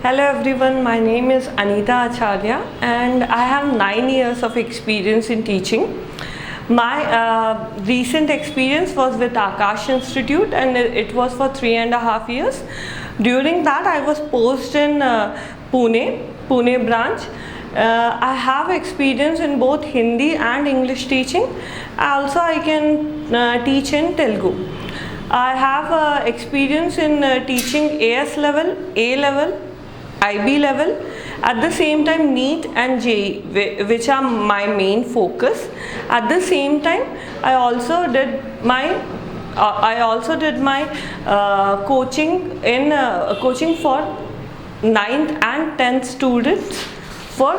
Hello everyone, my name is Anita Acharya and I have 9 years of experience in teaching. My recent experience was with Akash Institute and it was for 3.5 years. During that I was posted in Pune branch. I have experience in both Hindi and English teaching. Also I can teach in Telugu. I have experience in teaching AS level, A level, IB level, at the same time NEET and JEE, which are my main focus. At the same time, I also did my coaching in coaching for 9th and 10th students for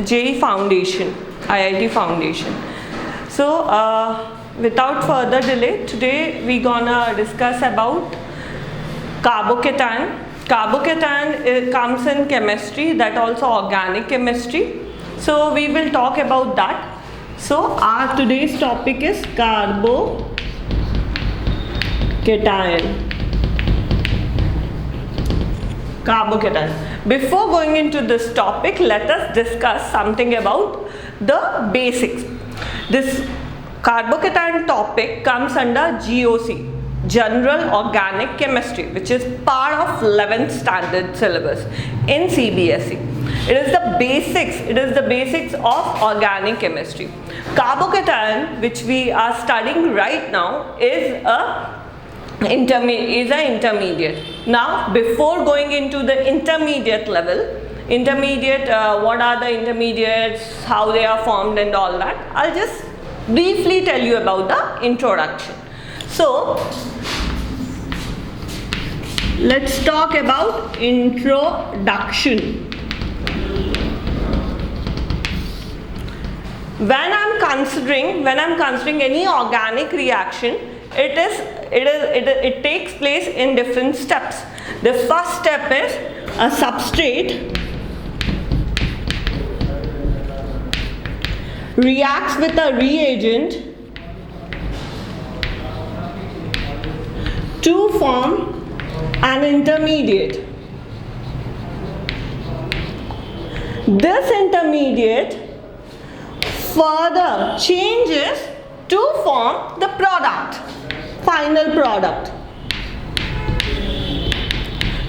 JEE Foundation, IIT Foundation. So without further delay, today we gonna discuss about carbocation. Carbocation comes in chemistry, that also organic chemistry. So we will talk about that. So our today's topic is carbocation. Carbocation. Before going into this topic, let us discuss something about the basics. This carbocation topic comes under GOC, General Organic Chemistry, which is part of 11th standard syllabus in CBSE. It is the basics of organic chemistry. Carbocation, which we are studying right now, is an intermediate. Now, before going into the intermediate level, what are the intermediates, how they are formed and all that, I'll just briefly tell you about the introduction. So, let's talk about introduction. When I'm considering any organic reaction, it takes place in different steps. The first step is a substrate reacts with a reagent to form an intermediate. This intermediate further changes to form the final product.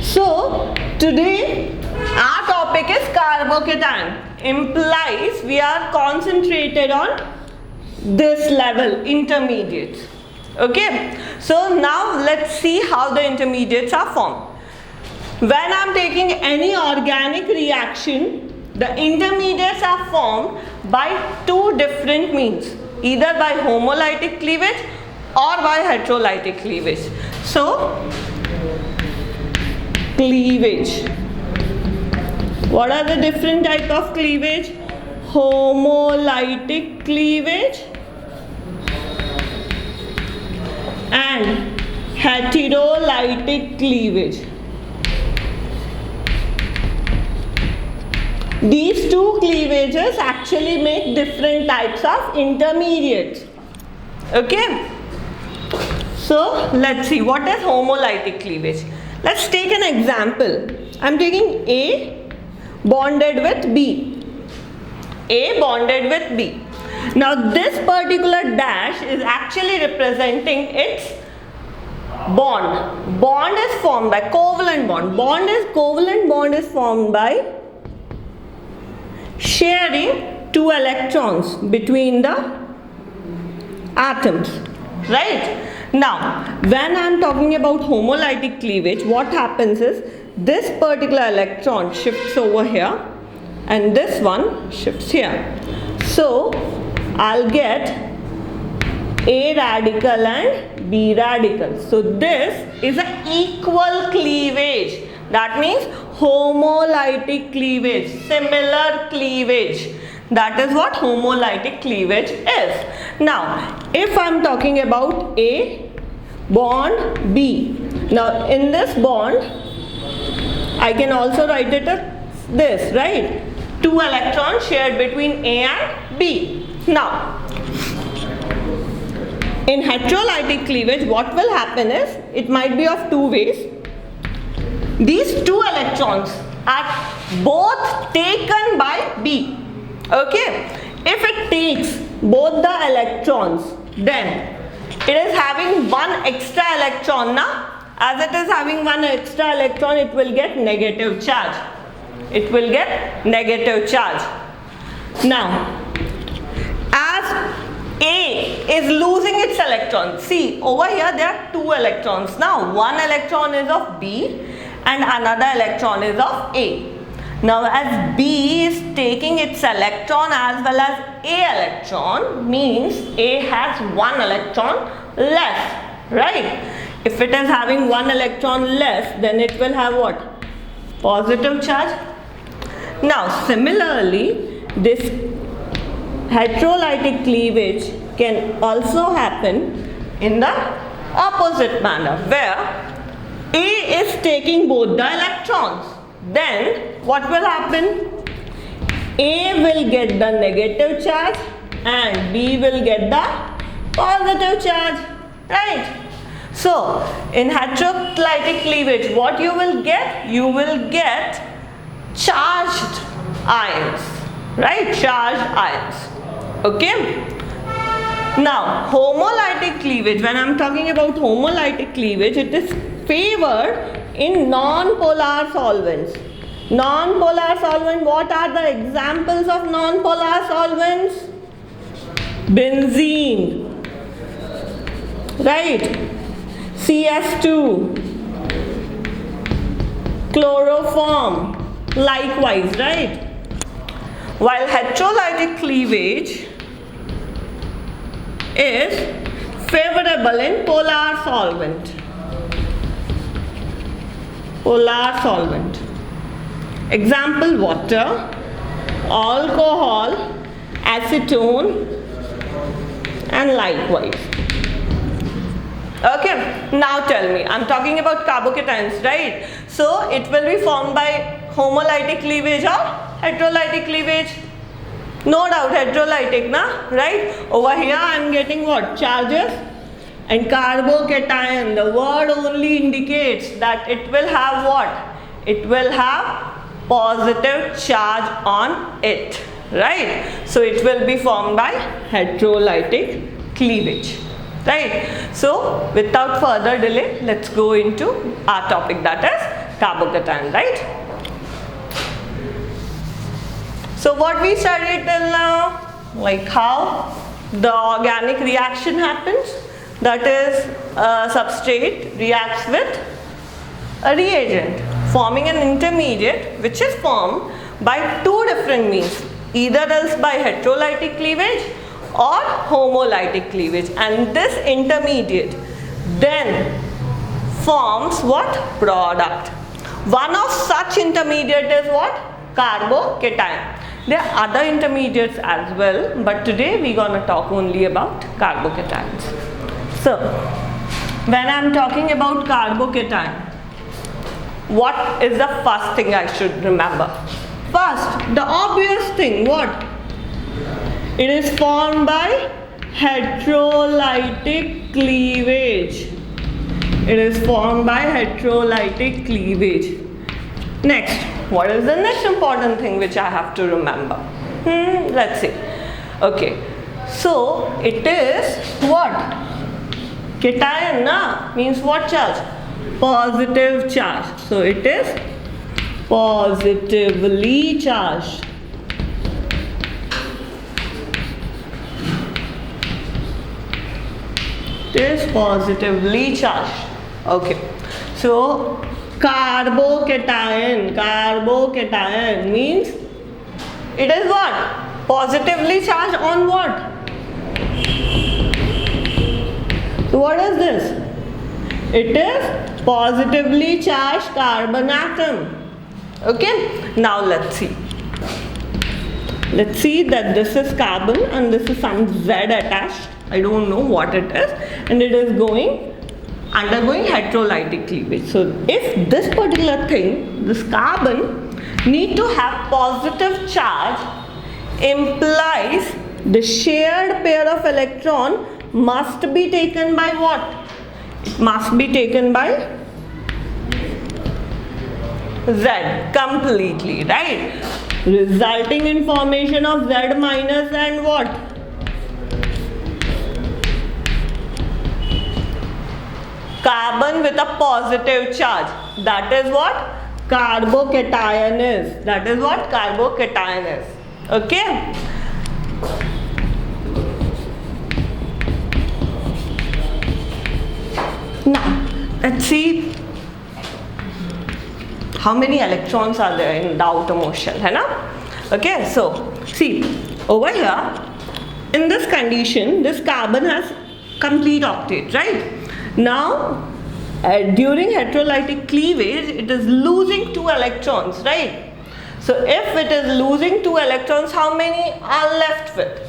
So today our topic is carbocation. Implies we are concentrated on this level, intermediates. Okay, so now let's see how the intermediates are formed. When I am taking any organic reaction, the intermediates are formed by two different means, either by homolytic cleavage or by heterolytic cleavage. So, cleavage. What are the different types of cleavage? Homolytic cleavage and heterolytic cleavage. These two cleavages actually make different types of intermediates. Okay? So, let's see what is homolytic cleavage. Let's take an example. I am taking A bonded with B. A bonded with B. Now this particular dash is actually representing its bond. Bond is formed by covalent bond. Covalent bond is formed by sharing two electrons between the atoms. Right? Now, when I am talking about homolytic cleavage, what happens is this particular electron shifts over here and this one shifts here. So, I'll get A radical and B radical. So this is an equal cleavage. That means homolytic cleavage, similar cleavage. That is what homolytic cleavage is. Now, if I am talking about A bond B. Now, in this bond, I can also write it as this, right? Two electrons shared between A and B. Now, in heterolytic cleavage, what will happen is, it might be of two ways. these two electrons are both taken by B. Okay, if it takes both the electrons, then it is having one extra electron now. As it is having one extra electron, it will get negative charge. It will get negative charge. Now, as A is losing its electron, see over here there are two electrons. Now, one electron is of B and another electron is of A. Now, as B is taking its electron as well as A electron, means A has one electron less, right? If it is having one electron less, then it will have what? Positive charge. Now, similarly, this heterolytic cleavage can also happen in the opposite manner, where A is taking both the electrons. Then what will happen? A will get the negative charge and B will get the positive charge, right? So, in heterolytic cleavage, what you will get? You will get charged ions, right? Charged ions. Okay? Now, homolytic cleavage, when I am talking about homolytic cleavage, it is favored in non-polar solvents. Non-polar solvent, what are the examples of non-polar solvents? Benzene, right? CS2, chloroform, likewise, right? While heterolytic cleavage is favorable in polar solvent. Polar solvent. Example: water, alcohol, acetone, and likewise. Okay, now tell me, I'm talking about carbocations, right? So it will be formed by homolytic cleavage or heterolytic cleavage? No doubt heterolytic, na? Right? Over here I am getting what? Charges. And carbocation, the word only indicates that it will have what? It will have positive charge on it, right? So it will be formed by heterolytic cleavage, right? So without further delay, let's go into our topic, that is carbocation, right? So what we studied till now, like how the organic reaction happens, that is a substrate reacts with a reagent, forming an intermediate which is formed by two different means, either else by heterolytic cleavage or homolytic cleavage, and this intermediate then forms what? Product. One of such intermediate is what? Carbocation. There are other intermediates as well, but today we are going to talk only about carbocations. So, when I am talking about carbocation, what is the first thing I should remember? First, the obvious thing, what? It is formed by heterolytic cleavage. It is formed by heterolytic cleavage. Next, what is the next important thing which I have to remember? Let's see. Okay, so it is what? Cation, na? Means what charge? Positive charge. So it is positively charged. It is positively charged. Okay. So carbocation means it is what? Positively charged on what? So what is this? It is positively charged carbon atom. Okay. Now let's see. Let's see that this is carbon and this is some Z attached. I don't know what it is, and it is undergoing heterolytic cleavage. So if this particular thing, this carbon, need to have positive charge, implies the shared pair of electron must be taken by what? It must be taken by Z completely, right? Resulting in formation of Z minus and what? Carbon with a positive charge. That is what carbocation is. That is what carbocation is. Okay? Now, let's see how many electrons are there in the outermost shell, hai na? Okay, so see over here in this condition, this carbon has complete octet, right? Now during heterolytic cleavage, it is losing 2 electrons, right? So if it is losing 2 electrons, how many are left with?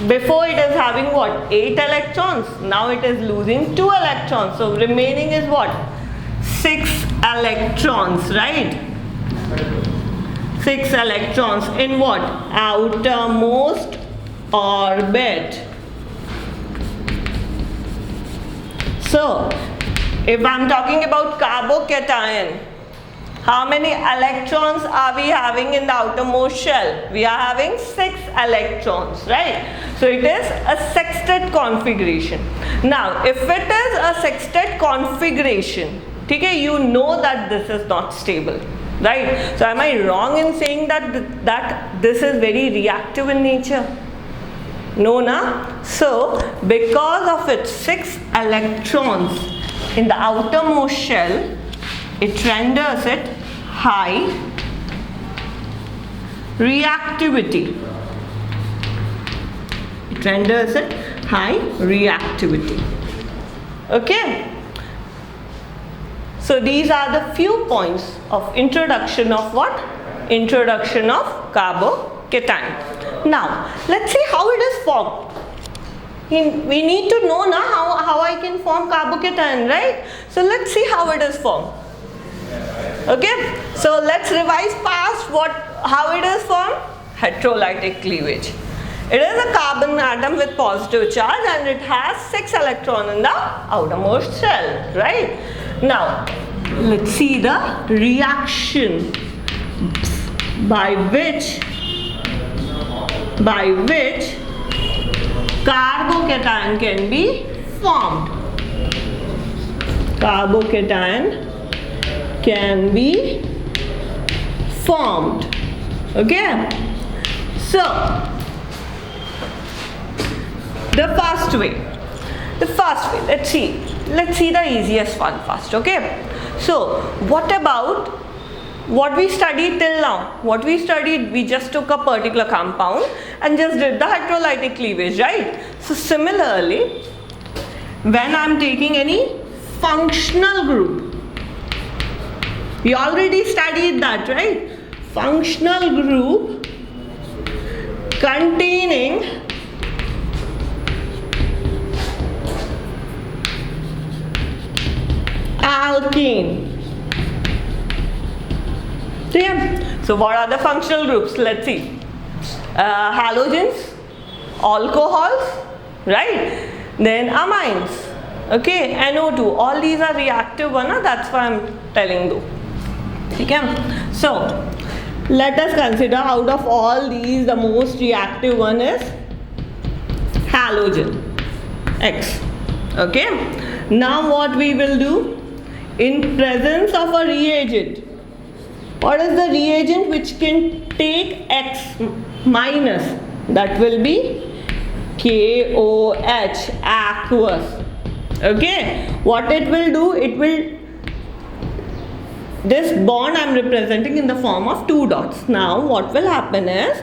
Before it is having what? 8 electrons. Now it is losing 2 electrons. So remaining is what? 6 electrons, right? 6 electrons in what? Outermost orbit. So if I'm talking about carbocation, how many electrons are we having in the outermost shell? We are having 6 electrons, right? So it is a sextet configuration. Now if it is a sextet configuration, okay, you know that this is not stable, right? So am I wrong in saying that this is very reactive in nature? No, na? So because of its 6 electrons in the outermost shell, it renders it high reactivity. It renders it high reactivity. Okay? So these are the few points of introduction of what? Introduction of carbocation. Now, let's see how it is formed. We need to know now how I can form carbocation, right? So let's see how it is formed. Okay, so let's revise past how it is formed. Heterolytic cleavage. It is a carbon atom with positive charge and it has 6 electrons in the outermost shell, right? Now let's see the reaction by which carbocation can be formed. Carbocation can be formed. Okay, so the first way, let's see the easiest one first. Okay, so what about what we studied till now? What we studied, we just took a particular compound and just did the heterolytic cleavage, right? So similarly, when I am taking any functional group, we already studied that, right? Functional group containing alkene. So what are the functional groups? Let's see. Halogens, alcohols, right? Then amines. Okay, NO2. All these are reactive one. That's why I'm telling you. Okay. So let us consider out of all these the most reactive one is halogen X. Okay. Now what we will do, in presence of a reagent, what is the reagent which can take X minus? That will be KOH, aqueous. Okay, what it will do, this bond I am representing in the form of 2 dots. Now what will happen is,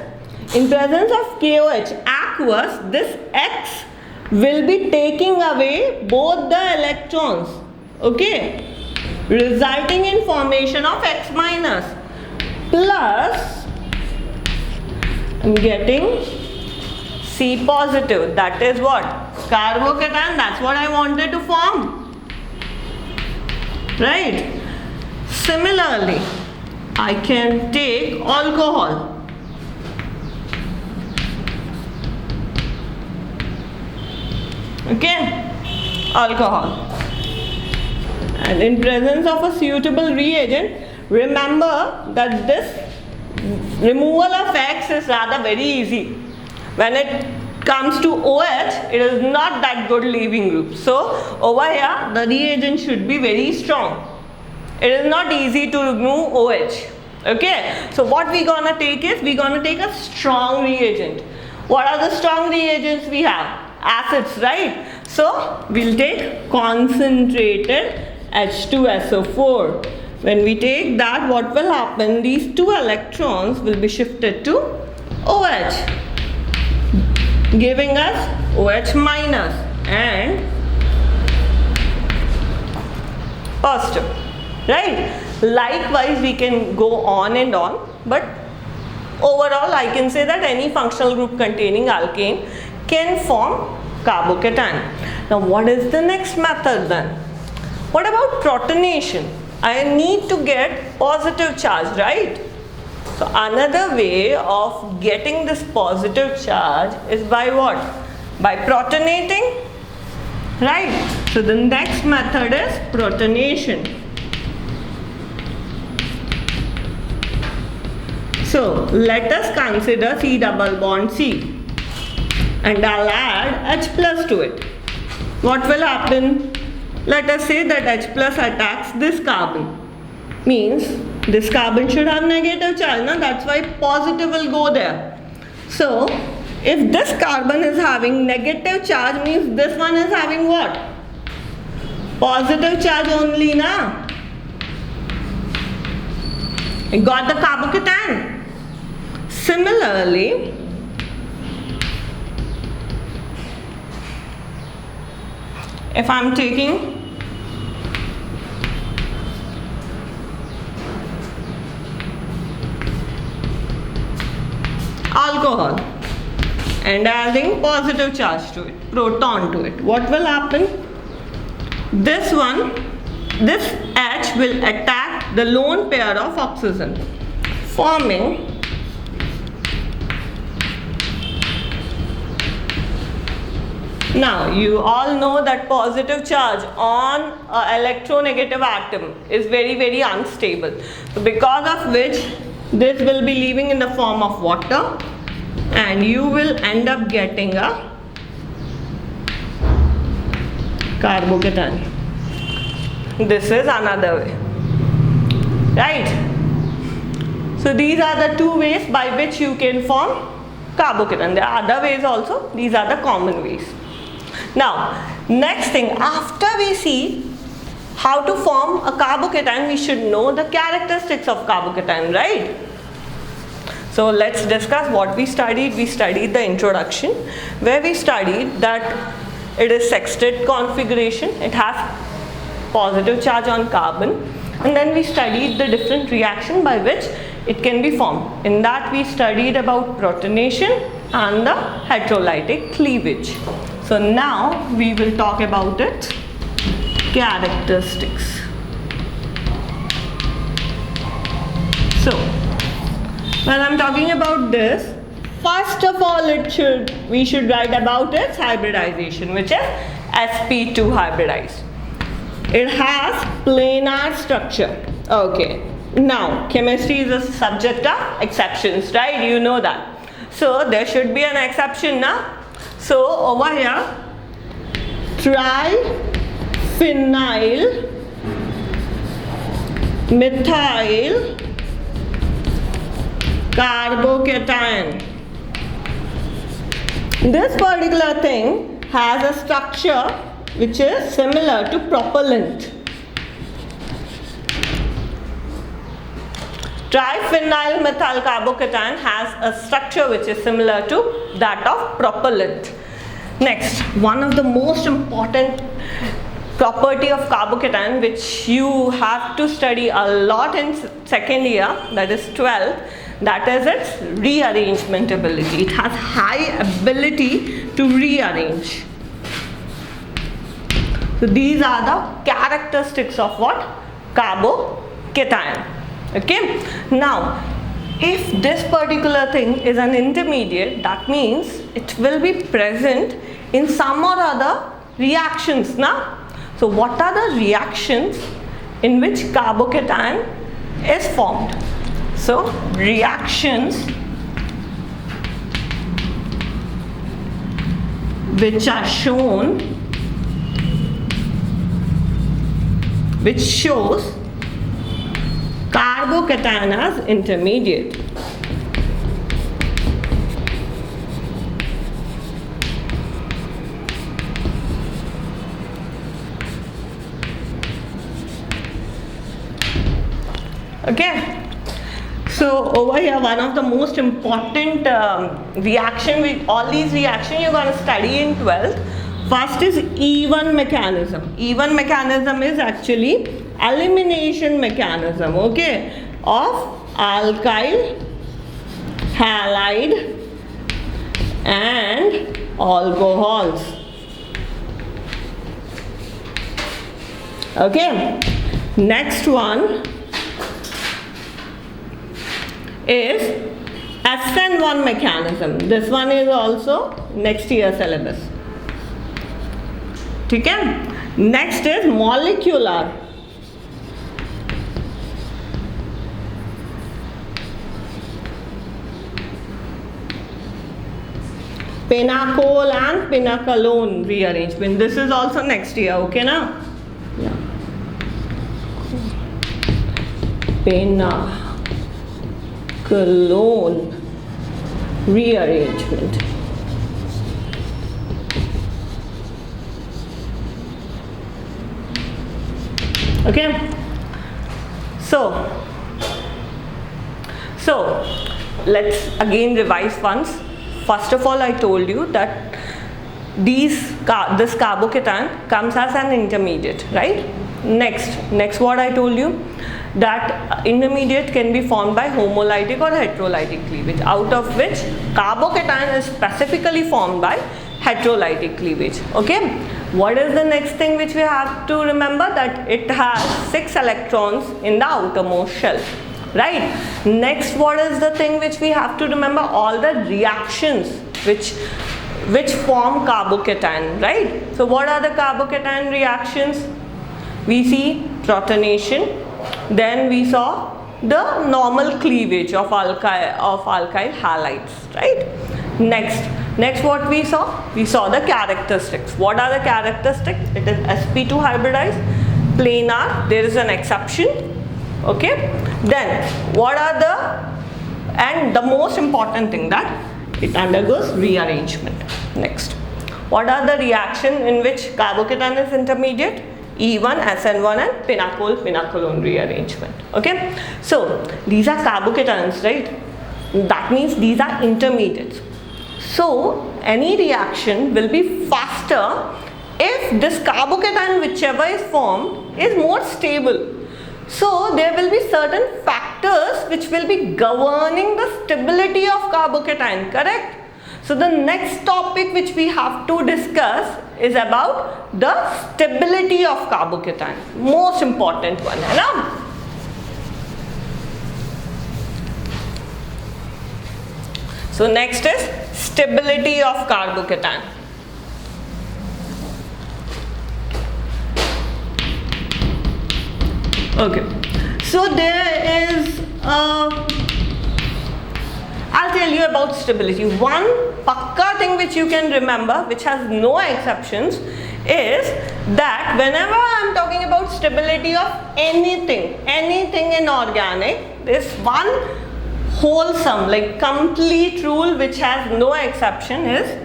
in presence of KOH, aqueous, this X will be taking away both the electrons. Okay, resulting in formation of X minus, plus I am getting C positive. That is what? Carbocation. That's what I wanted to form, right? Similarly, I can take alcohol. Okay, alcohol. And in presence of a suitable reagent, remember that this removal of X is rather very easy. When it comes to OH, it is not that good leaving group. So over here, the reagent should be very strong. It is not easy to remove OH. Okay, so what we gonna take is, we gonna take a strong reagent. What are the strong reagents we have? Acids, right? So we'll take concentrated H2SO4. When we take that, what will happen? These 2 electrons will be shifted to OH, giving us OH minus and positive, right? Likewise, we can go on and on, but overall I can say that any functional group containing alkane can form carbocation. Now what is the next method then? What about protonation? I need to get positive charge, right? So another way of getting this positive charge is by what? By protonating, right? So the next method is protonation. So let us consider C double bond C, and I'll add H plus to it. What will happen? Let us say that H plus attacks this carbon. Means this carbon should have negative charge, no? That's why positive will go there. So if this carbon is having negative charge, means this one is having what? Positive charge only, na? You got the carbocation. Similarly, if I am taking alcohol and adding positive charge to it, proton to it, what will happen? This H will attack the lone pair of oxygen, forming now you all know that positive charge on an electronegative atom is very, very unstable. So because of which this will be leaving in the form of water, and you will end up getting a carbocation. This is another way, right? So these are the 2 ways by which you can form carbocation. There are other ways also. These are the common ways. Now, next thing, after we see how to form a carbocation, we should know the characteristics of carbocation, right? So let's discuss what we studied. We studied the introduction, where we studied that it is sextet configuration. It has positive charge on carbon, and then we studied the different reaction by which it can be formed. In that we studied about protonation and the heterolytic cleavage. So now we will talk about its characteristics. So when I'm talking about this, first of all we should write about its hybridization, which is sp2 hybridized. It has planar structure. Okay. Now chemistry is a subject of exceptions, right? You know that. So there should be an exception now. So over here, triphenyl methyl carbocation. This particular thing has a structure which is similar to propellant. Triphenyl methyl carbocation has a structure which is similar to that of propellant. Next, one of the most important property of carbocation, which you have to study a lot in second year, that is 12th, that is its rearrangement ability. It has high ability to rearrange. So these are the characteristics of what? Carbocation. Okay. Now, if this particular thing is an intermediate, that means it will be present in some or other reactions. Now, So what are the reactions in which carbocation is formed? So reactions which are shown, which shows carbocation as intermediate. Okay. So over here, one of the most important reaction with all these reactions you're going to study in 12th. First is E1 mechanism. E1 mechanism is actually elimination mechanism, okay, of alkyl halide and alcohols. Okay. Next one is SN1 mechanism. This one is also next year syllabus. Okay? Next is molecular. Pinacol and pinacolone rearrangement. This is also next year, okay now? Yeah. Pinacolone rearrangement. Okay, so let's again revise once. First of all, I told you that this carbocation comes as an intermediate, right? Next what I told you, that intermediate can be formed by homolytic or heterolytic cleavage, out of which carbocation is specifically formed by heterolytic cleavage. Okay, what is the next thing which we have to remember? That it has 6 electrons in the outermost shell, right? Next, what is the thing which we have to remember? All the reactions which form carbocation, right? So what are the carbocation reactions? We see protonation, then we saw the normal cleavage of alkyl halides, right? Next what we saw? We saw the characteristics. What are the characteristics? It is sp2 hybridized, planar, there is an exception, okay? Then what are and the most important thing, that it undergoes rearrangement. Next, what are the reaction in which carbocation is intermediate? E1, SN1 and pinacolone rearrangement. Okay, so these are carbocations, right? That means these are intermediates. So any reaction will be faster if this carbocation, whichever is formed, is more stable. So there will be certain factors which will be governing the stability of carbocation, correct? So the next topic which we have to discuss is about the stability of carbocation, most important one, है ना? So next is stability of carbocation. Okay, so there is I'll tell you about stability. One pakka thing which you can remember, which has no exceptions, is that whenever I'm talking about stability of anything in organic, this one wholesome, like complete rule which has no exception is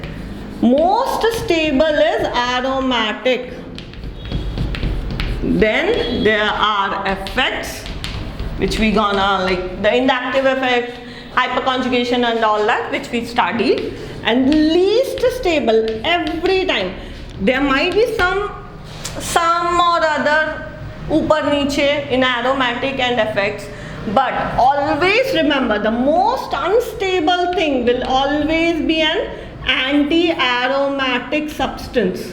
most stable is aromatic. Then there are effects which we gonna, like the inductive effect, hyperconjugation and all that, which we studied, and least stable every time. There might be some or other upar niche in aromatic and effects, but always remember the most unstable thing will always be an anti-aromatic substance.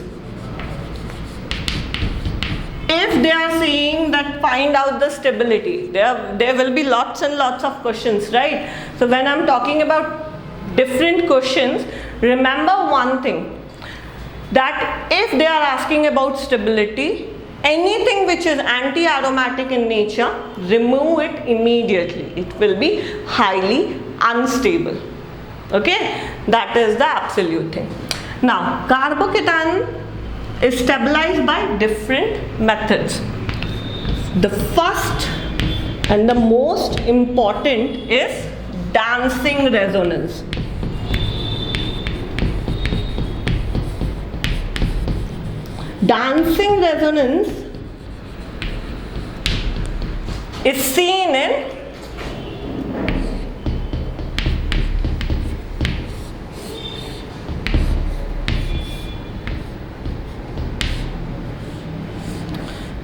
If they are saying that find out the stability, there will be lots and lots of questions, right? So when I'm talking about different questions, remember one thing, that if they are asking about stability, anything which is anti-aromatic in nature, remove it immediately. It will be highly unstable. Okay, that is the absolute thing. Now, carbocation is stabilized by different methods. The first and the most important is dancing resonance. Dancing resonance is seen in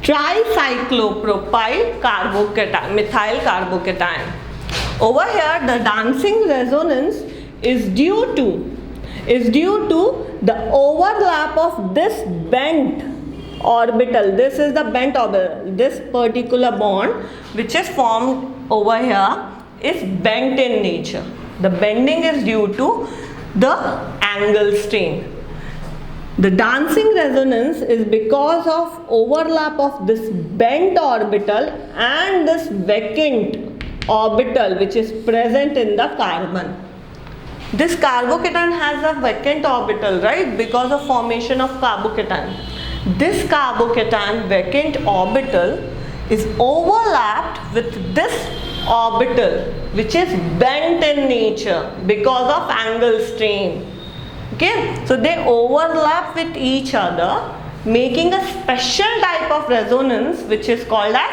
tricyclopropyl carbocation, methyl carbocation. Over here, the dancing resonance is due to the overlap of this bent orbital. This is the bent orbital. This particular bond which is formed over here is bent in nature. The bending is due to the angle strain. The dancing resonance is because of overlap of this bent orbital and this vacant orbital which is present in the carbon. This carbocation has a vacant orbital, right, because of formation of carbocation. This carbocation vacant orbital is overlapped with this orbital which is bent in nature because of angle strain. Okay, so they overlap with each other, making a special type of resonance which is called as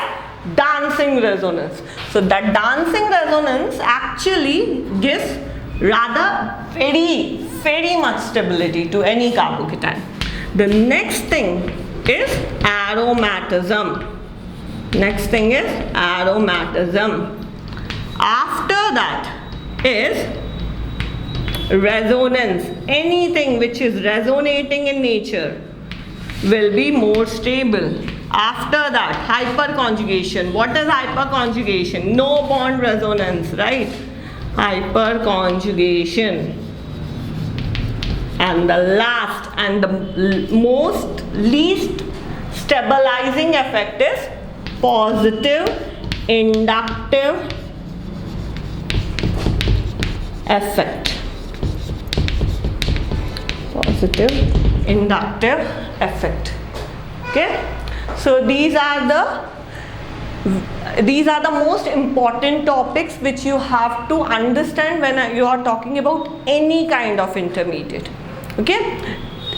dancing resonance. So that dancing resonance actually gives rather very much stability to any carbocation. The next thing is aromatism. Next thing is aromatism. After that is resonance. Anything which is resonating in nature will be more stable. After that, hyperconjugation. What is hyperconjugation? No bond resonance, right? Hyperconjugation. And the last and the most least stabilizing effect is positive inductive effect. Positive inductive effect. Okay, so these are the most important topics which you have to understand when you are talking about any kind of intermediate. Okay,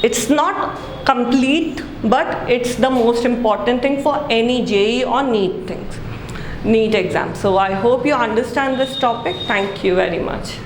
it's not complete, but it's the most important thing for any JEE or NEET exam. So I hope you understand this topic. Thank you very much.